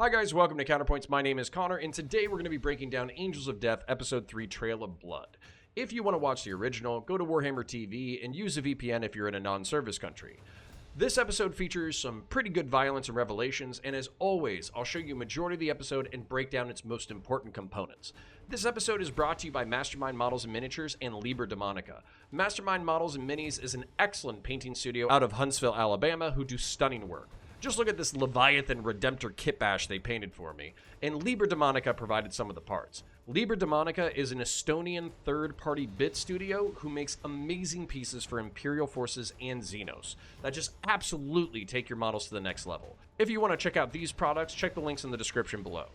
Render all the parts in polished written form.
Hi guys, welcome to Counterpoints. My name is Connor, and today we're going to be breaking down Angels of Death, Episode 3, Trail of Blood. If you want to watch the original, go to Warhammer TV and use a VPN if you're in a non-service country. This episode features some pretty good violence and revelations, and as always, I'll show you a majority of the episode and break down its most important components. This episode is brought to you by Mastermind Models and Miniatures and Liber Demonica. Mastermind Models and Minis is an excellent painting studio out of Huntsville, Alabama, who do stunning work. Just look at this Leviathan Redemptor kit bash they painted for me, and Liber Demonica provided some of the parts. Liber Demonica is an Estonian third-party bit studio who makes amazing pieces for Imperial forces and Xenos that just absolutely take your models to the next level. If you want to check out these products, check the links in the description below.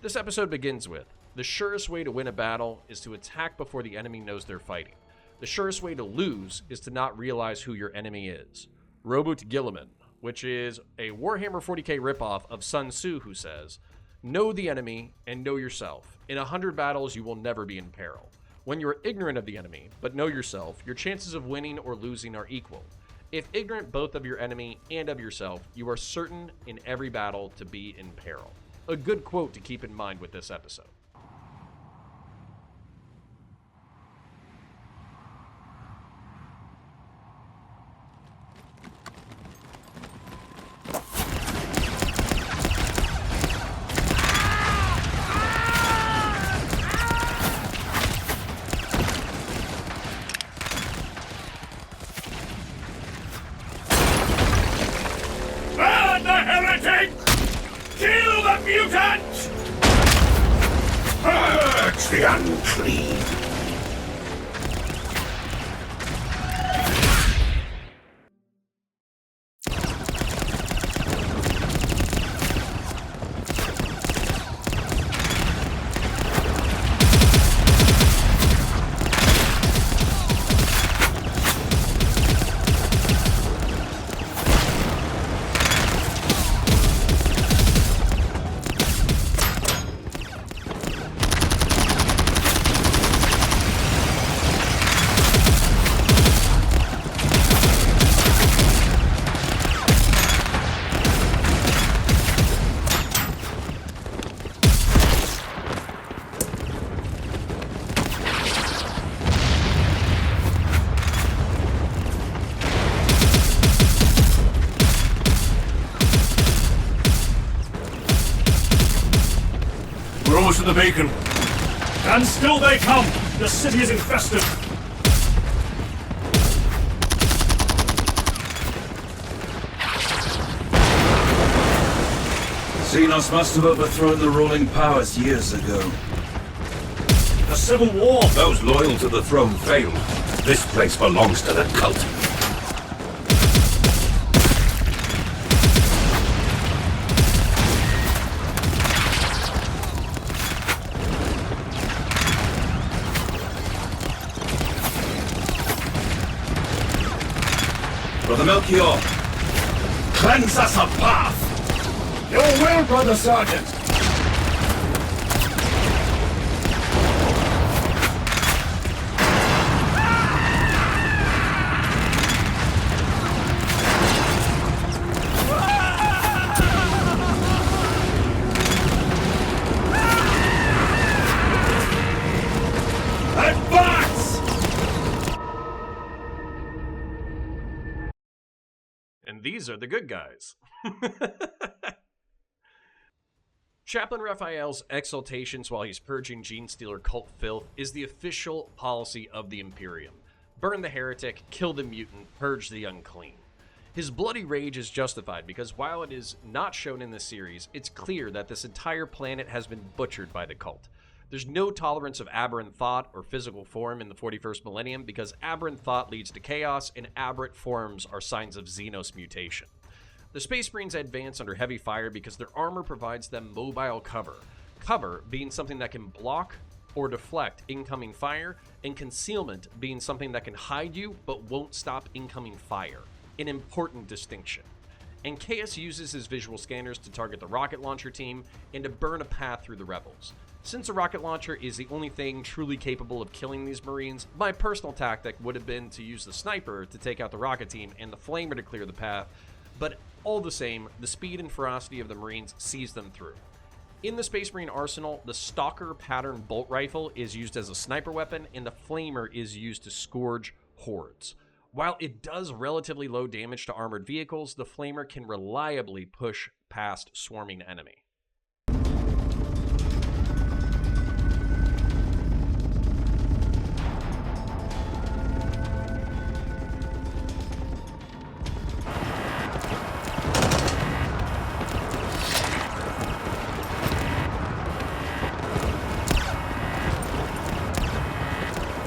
This episode begins with, the surest way to win a battle is to attack before the enemy knows they're fighting. The surest way to lose is to not realize who your enemy is. Robert Gilliman, which is a Warhammer 40k ripoff of Sun Tzu, who says, "Know the enemy and know yourself. In 100 battles, you will never be in peril. When you are ignorant of the enemy, but know yourself, your chances of winning or losing are equal. If ignorant both of your enemy and of yourself, you are certain in every battle to be in peril." A good quote to keep in mind with this episode. Kill the mutant! Purge the unclean! We're almost to the beacon. And still they come! The city is infested! Xenos must have overthrown the ruling powers years ago. The Civil War! Those loyal to the throne failed. This place belongs to the cult. Brother Melchior, cleanse us a path! Your will, Brother Sergeant! Advance! And these are the good guys. Chaplain Raphael's exaltations while he's purging Genestealer cult filth is the official policy of the Imperium. Burn the heretic, kill the mutant, purge the unclean. His bloody rage is justified because while it is not shown in this series, it's clear that this entire planet has been butchered by the cult. There's no tolerance of aberrant thought or physical form in the 41st millennium because aberrant thought leads to chaos and aberrant forms are signs of Xenos mutation. The Space Marines advance under heavy fire because their armor provides them mobile cover. Cover being something that can block or deflect incoming fire, and concealment being something that can hide you but won't stop incoming fire. An important distinction. And Chaos uses his visual scanners to target the rocket launcher team and to burn a path through the rebels. Since a rocket launcher is the only thing truly capable of killing these Marines, my personal tactic would have been to use the sniper to take out the rocket team and the flamer to clear the path, but all the same, the speed and ferocity of the Marines sees them through. In the Space Marine arsenal, the Stalker pattern bolt rifle is used as a sniper weapon, and the Flamer is used to scourge hordes. While it does relatively low damage to armored vehicles, the Flamer can reliably push past swarming enemy.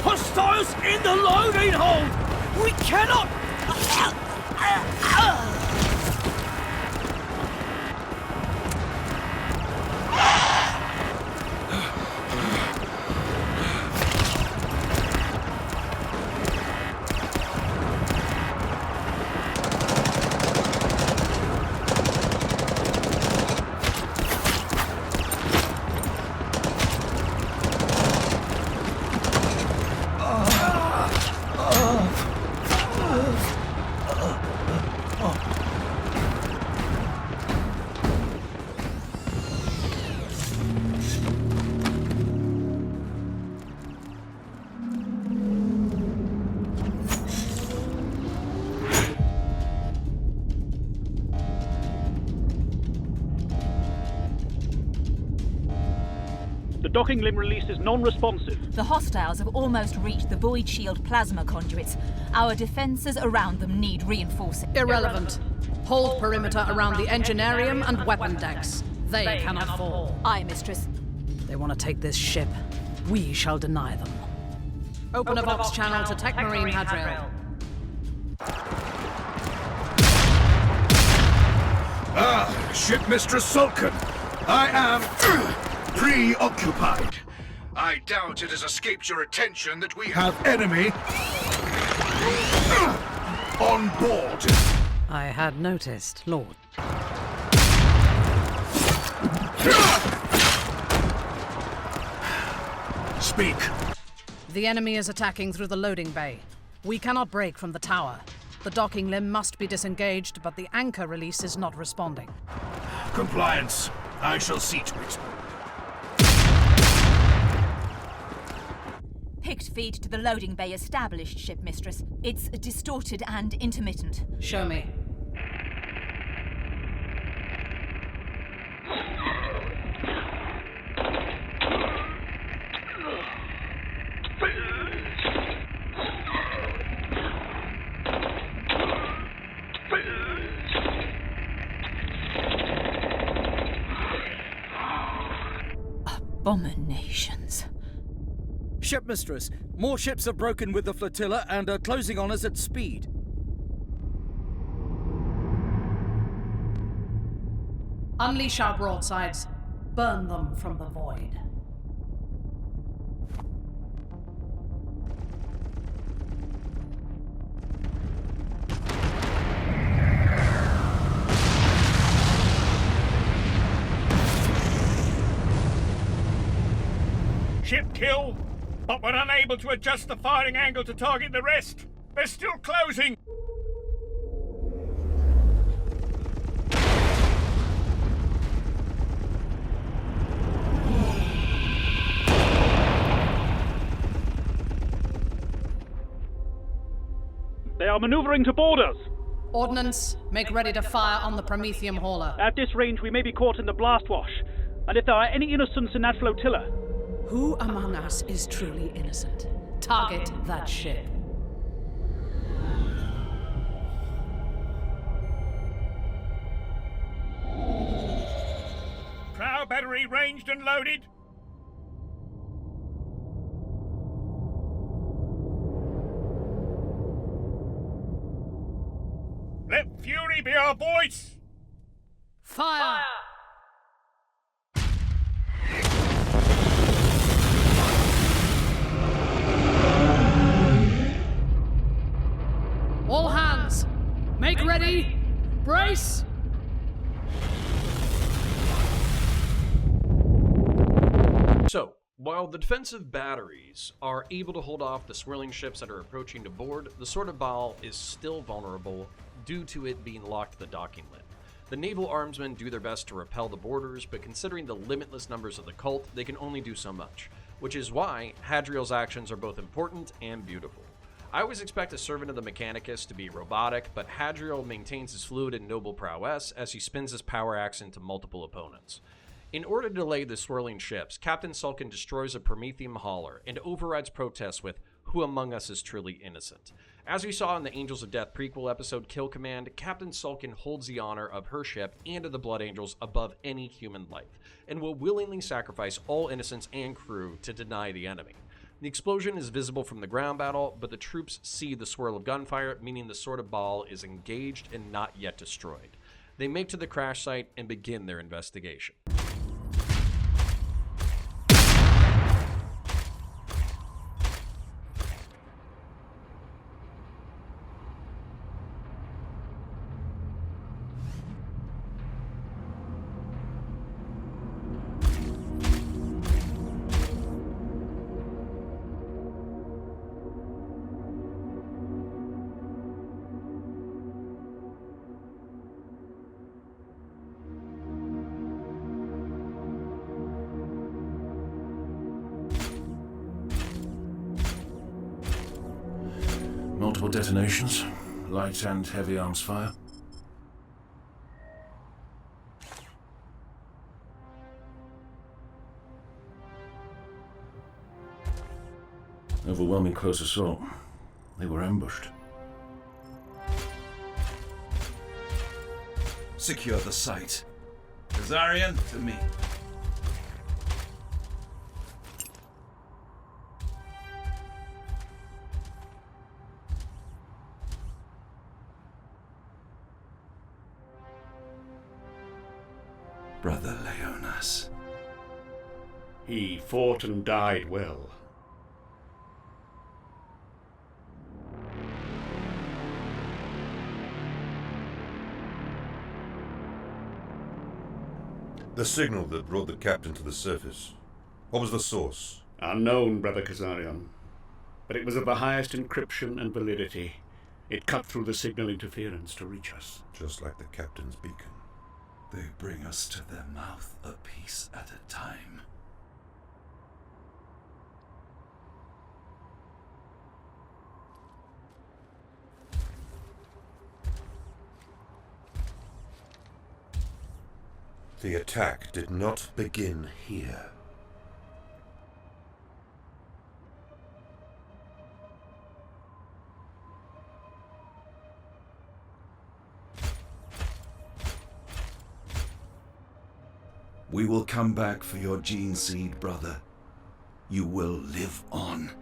Hostiles in the loading hold! We cannot... The docking limb release is non-responsive. The hostiles have almost reached the void shield plasma conduits. Our defenses around them need reinforcing. Irrelevant. Hold perimeter around the engineerium and weapon decks. They cannot fall. Aye, Mistress. They want to take this ship. We shall deny them. Open a Vox channel to Tech Marine Hadrail. Ah, Shipmistress Sulcan. I am preoccupied. I doubt it has escaped your attention that we have enemy on board. I had noticed, Lord. Speak. The enemy is attacking through the loading bay. We cannot break from the tower. The docking limb must be disengaged, but the anchor release is not responding. Compliance. I shall see to it. Picked feed to the loading bay established, Ship Mistress. It's distorted and intermittent. Show me. Abominations. Shipmistress, more ships have broken with the flotilla and are closing on us at speed. Unleash our broadsides. Burn them from the void. Ship kill, but we're unable to adjust the firing angle to target the rest. They're still closing. They are maneuvering to board us. Ordnance, make ready to fire on the Prometheum hauler. At this range, we may be caught in the blast wash. And if there are any innocents in that flotilla... Who among us is truly innocent? Target that ship. Prow battery ranged and loaded. Let fury be our voice. Fire! All hands, make ready, brace! So, while the defensive batteries are able to hold off the swirling ships that are approaching to board, the Sword of Baal is still vulnerable due to it being locked to the docking limb. The naval armsmen do their best to repel the boarders, but considering the limitless numbers of the cult, they can only do so much, which is why Hadriel's actions are both important and beautiful. I always expect a servant of the Mechanicus to be robotic, but Hadriel maintains his fluid and noble prowess as he spins his power axe into multiple opponents. In order to delay the swirling ships, Captain Sulkin destroys a Prometheum hauler and overrides protests with "Who among us is truly innocent?" As we saw in the Angels of Death prequel episode Kill Command, Captain Sulkin holds the honor of her ship and of the Blood Angels above any human life, and will willingly sacrifice all innocents and crew to deny the enemy. The explosion is visible from the ground battle, but the troops see the swirl of gunfire, meaning the Sword of Baal is engaged and not yet destroyed. They make to the crash site and begin their investigation. Multiple detonations, light and heavy arms fire. Overwhelming close assault. They were ambushed. Secure the site. Kazarian, to me. Brother Leonas. He fought and died well. The signal that brought the captain to the surface. What was the source? Unknown, Brother Kazarian. But it was of the highest encryption and validity. It cut through the signal interference to reach us. Just like the captain's beacon. They bring us to their mouth a piece at a time. The attack did not begin here. We will come back for your gene seed, brother. You will live on.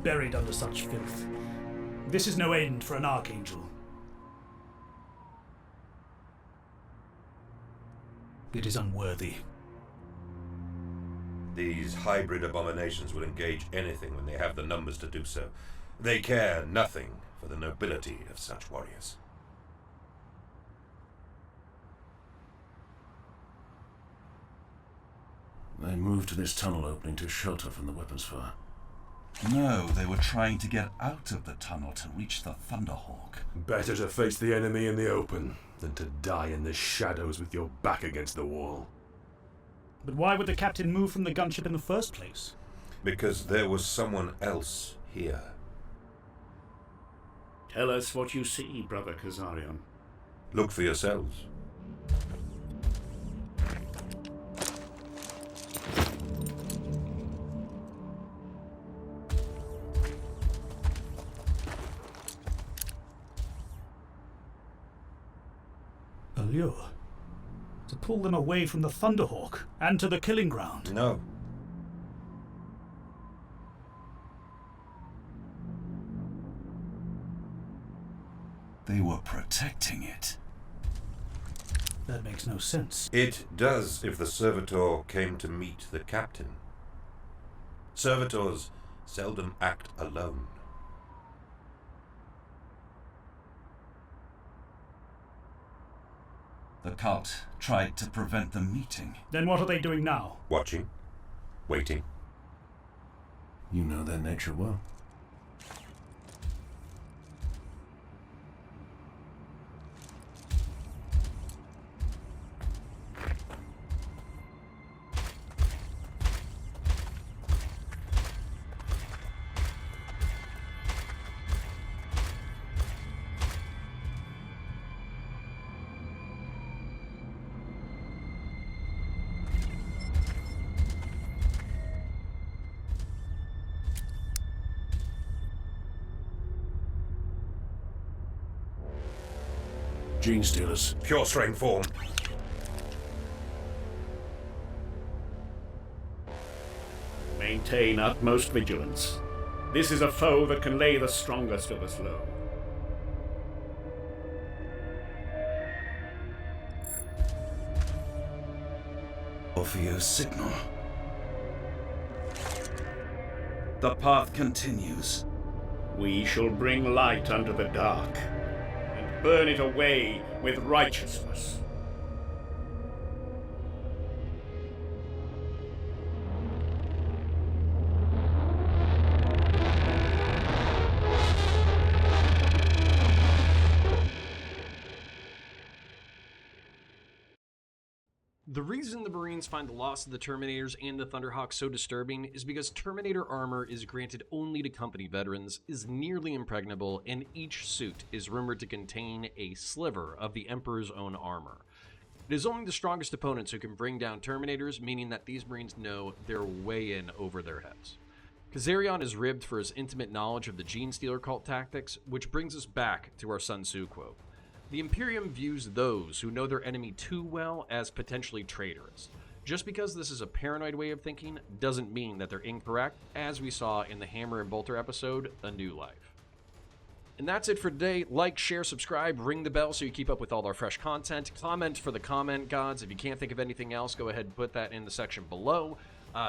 Buried under such filth. This is no end for an archangel. It is unworthy. These hybrid abominations will engage anything when they have the numbers to do so. They care nothing for the nobility of such warriors. They moved to this tunnel opening to shelter from the weapons fire. No, they were trying to get out of the tunnel to reach the Thunderhawk. Better to face the enemy in the open than to die in the shadows with your back against the wall. But why would the captain move from the gunship in the first place? Because there was someone else here. Tell us what you see, Brother Kazarian. Look for yourselves. A lure. To pull them away from the Thunderhawk and to the killing ground. No. They were protecting it. That makes no sense. It does if the servitor came to meet the captain. Servitors seldom act alone. The cult tried to prevent the meeting. Then what are they doing now? Watching. Waiting. You know their nature well. Gene stealers. Pure strain form. Maintain utmost vigilance. This is a foe that can lay the strongest of us low. Orpheo's signal. The path continues. We shall bring light unto the dark, and burn it away with righteousness. The reason the Marines find the loss of the Terminators and the Thunderhawks so disturbing is because Terminator armor is granted only to company veterans, is nearly impregnable, and each suit is rumored to contain a sliver of the Emperor's own armor. It is only the strongest opponents who can bring down Terminators, meaning that these Marines know they're way in over their heads. Kazarian is ribbed for his intimate knowledge of the Gene Stealer cult tactics, which brings us back to our Sun Tzu quote. The Imperium views those who know their enemy too well as potentially traitorous. Just because this is a paranoid way of thinking doesn't mean that they're incorrect, as we saw in the Hammer and Bolter episode, A New Life. And that's it for today. Like, share, subscribe, ring the bell so you keep up with all our fresh content. Comment for the comment gods. If you can't think of anything else, go ahead and put that in the section below.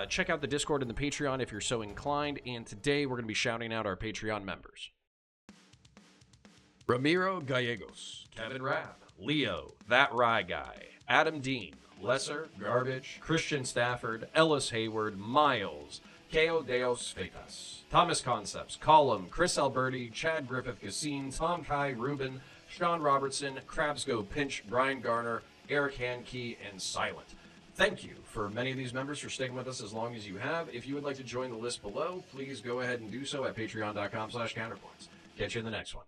Check out the Discord and the Patreon if you're so inclined. And today we're going to be shouting out our Patreon members. Ramiro Gallegos, Kevin Rapp, Leo, That Rye Guy, Adam Dean, Lesser, Garbage, Christian Stafford, Ellis Hayward, Miles, Keo Deos Fetas, Thomas Concepts, Column, Chris Alberti, Chad Griffith Cassine, Tom Kai, Ruben, Sean Robertson, Crabsgo Pinch, Brian Garner, Eric Hankey, and Silent. Thank you for many of these members for sticking with us as long as you have. If you would like to join the list below, please go ahead and do so at patreon.com/counterpoints. Catch you in the next one.